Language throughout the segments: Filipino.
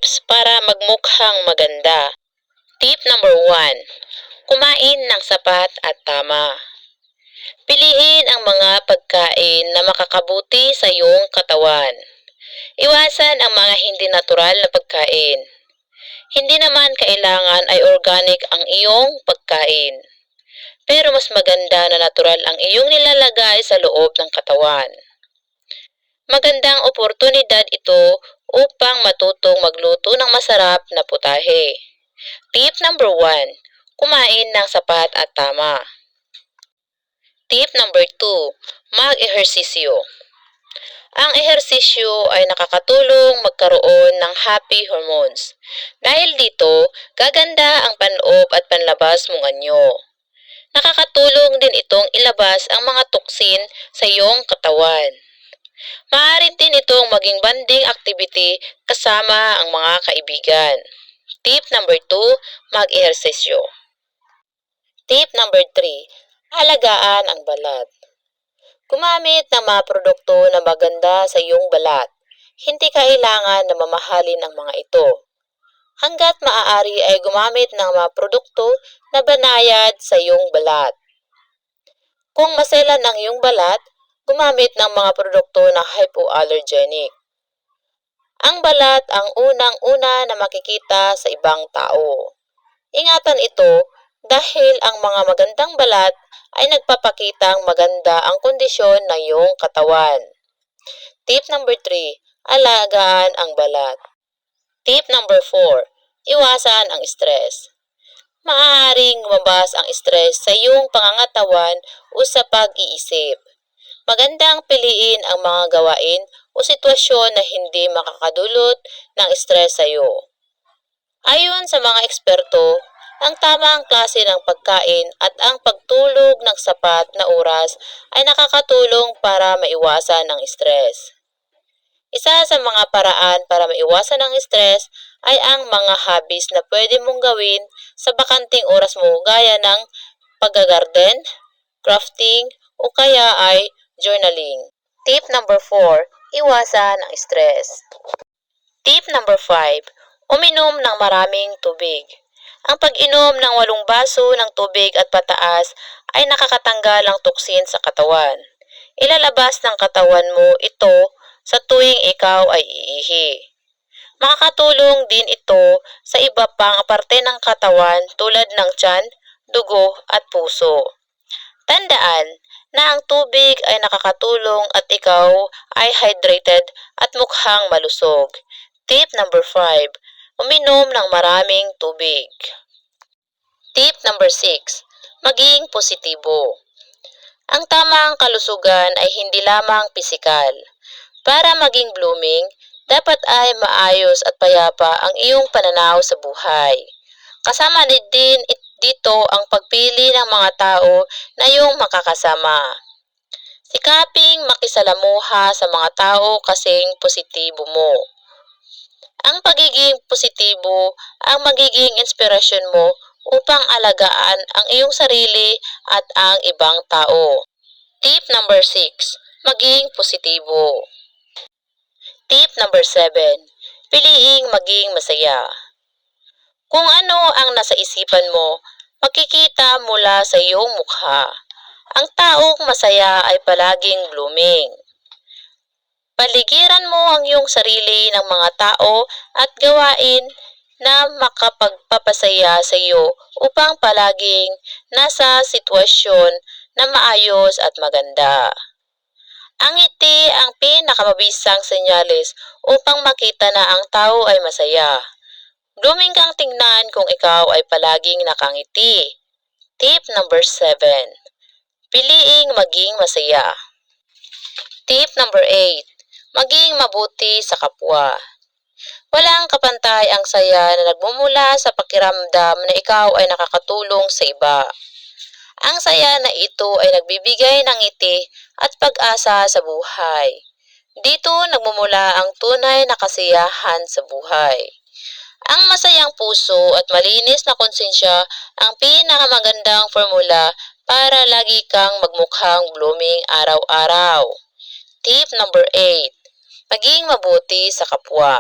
tips para magmukhang maganda. Tip number 1. Kumain ng sapat at tama. Piliin ang mga pagkain na makakabuti sa iyong katawan. Iwasan ang mga hindi natural na pagkain. Hindi naman kailangan ay organic ang iyong pagkain. Pero mas maganda na natural ang iyong nilalagay sa loob ng katawan. Magandang oportunidad ito upang matutong magluto ng masarap na putahe. Tip number 1. Kumain ng sapat at tama. Tip number 2. Mag-ehersisyo. Ang ehersisyo ay nakakatulong magkaroon ng happy hormones. Dahil dito, gaganda ang panloob at panlabas mong anyo. Nakakatulong din itong ilabas ang mga toksin sa iyong katawan. Maaari din itong maging banding activity kasama ang mga kaibigan. Tip number 2, mag-ehersisyo. Tip number 3, alagaan ang balat. Gumamit ng mga produkto na maganda sa iyong balat. Hindi kailangan na mamahalin ang mga ito. Hanggat maaari ay gumamit ng mga produkto na banayad sa iyong balat. Kung maselan ang iyong balat, gumamit ng mga produkto na hypoallergenic. Ang balat ang unang-una na makikita sa ibang tao. Ingatan ito dahil ang mga magandang balat ay nagpapakitang maganda ang kondisyon ng iyong katawan. Tip number 3, alagaan ang balat. Tip number 4, iwasan ang stress. Maaaring lumabas ang stress sa iyong pangangatawan o sa pag-iisip. Magandang piliin ang mga gawain o sitwasyon na hindi makakadulot ng stress sa iyo. Ayon sa mga eksperto, ang tamang klase ng pagkain at ang pagtulog ng sapat na oras ay nakakatulong para maiwasan ang stress. Isa sa mga paraan para maiwasan ang stress ay ang mga hobbies na pwede mong gawin sa bakanting oras mo gaya ng paggagarden, crafting, o kaya ay journaling. Tip number 4, iwasan ang stress. Tip number 5, uminom ng maraming tubig. Ang pag-inom ng 8 baso ng tubig at pataas ay nakakatanggal ng toksin sa katawan. Ilalabas ng katawan mo ito sa tuwing ikaw ay iihi. Makakatulong din ito sa iba pang parte ng katawan tulad ng tiyan, dugo at puso. Tandaan na ang tubig ay nakakatulong at ikaw ay hydrated at mukhang malusog. Tip number 5, uminom ng maraming tubig. Tip number 6, maging positibo. Ang tamang kalusugan ay hindi lamang pisikal. Para maging blooming, dapat ay maayos at payapa ang iyong pananaw sa buhay. Kasama din dito ang pagpili ng mga tao na iyong makakasama. Sikaping makisalamuha sa mga tao kasing positibo mo. Ang pagiging positibo ang magiging inspirasyon mo upang alagaan ang iyong sarili at ang ibang tao. Tip number 6, maging positibo. Tip number 7, piliing maging masaya. Kung ano ang nasa isipan mo, makikita mula sa iyong mukha. Ang taong masaya ay palaging blooming. Paligiran mo ang iyong sarili ng mga tao at gawain na makapagpapasaya sa iyo upang palaging nasa sitwasyon na maayos at maganda. Ang ngiti ang pinakamabisang senyales upang makita na ang tao ay masaya. Blooming kang tingnan kung ikaw ay palaging nakangiti. Tip number 7, piliing maging masaya. Tip number 8, maging mabuti sa kapwa. Walang kapantay ang saya na nagmumula sa pakiramdam na ikaw ay nakakatulong sa iba. Ang saya na ito ay nagbibigay ng ngiti at pag-asa sa buhay. Dito nagmumula ang tunay na kasiyahan sa buhay. Ang masayang puso at malinis na konsensya ang pinakamagandang formula para lagi kang magmukhang blooming araw-araw. Tip number 8, maging mabuti sa kapwa.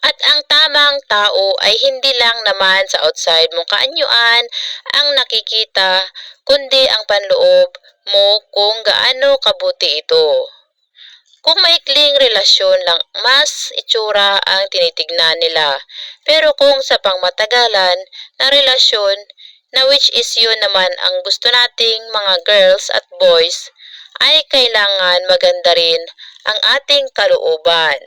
At ang tamang tao ay hindi lang naman sa outside mong kaanyuan ang nakikita, kundi ang panloob mo kung gaano kabuti ito. Kung maikling relasyon lang, mas itsura ang tinitignan nila. Pero kung sa pangmatagalan na relasyon, na which is yun naman ang gusto nating mga girls at boys, ay kailangan maganda rin ang ating kalooban.